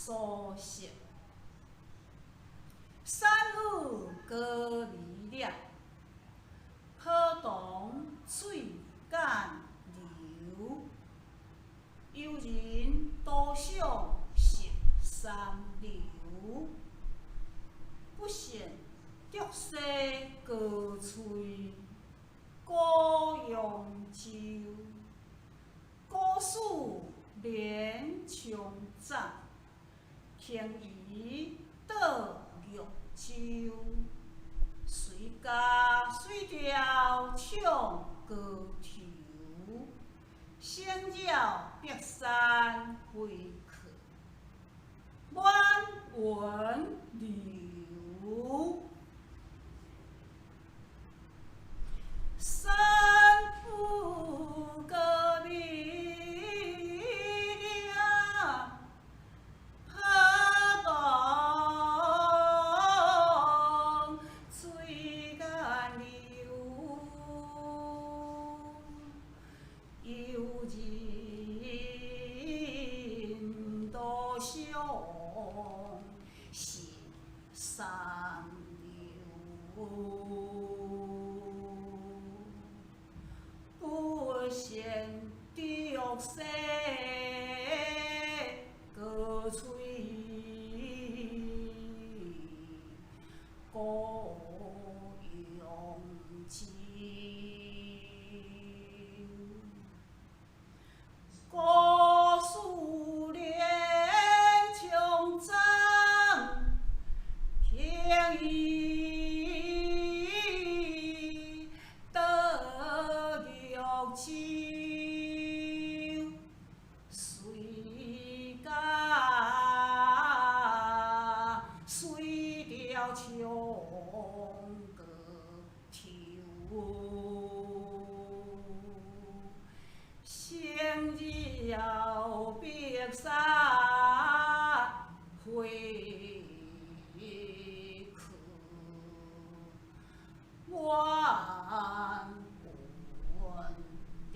所食。山雨高微凉，河东水间流。游人多想食三流，不羡竹西高翠高扬州。古树连长长，轻移倒玉洲。随家水调唱歌头，声绕白山回客，满园流。山雨高微凉，河东水间流。游人多想食三流，不羡竹西高翠高扬州。古树连长长，轻移倒玉洲。随家水调唱歌头，声绕白山回客，满园流。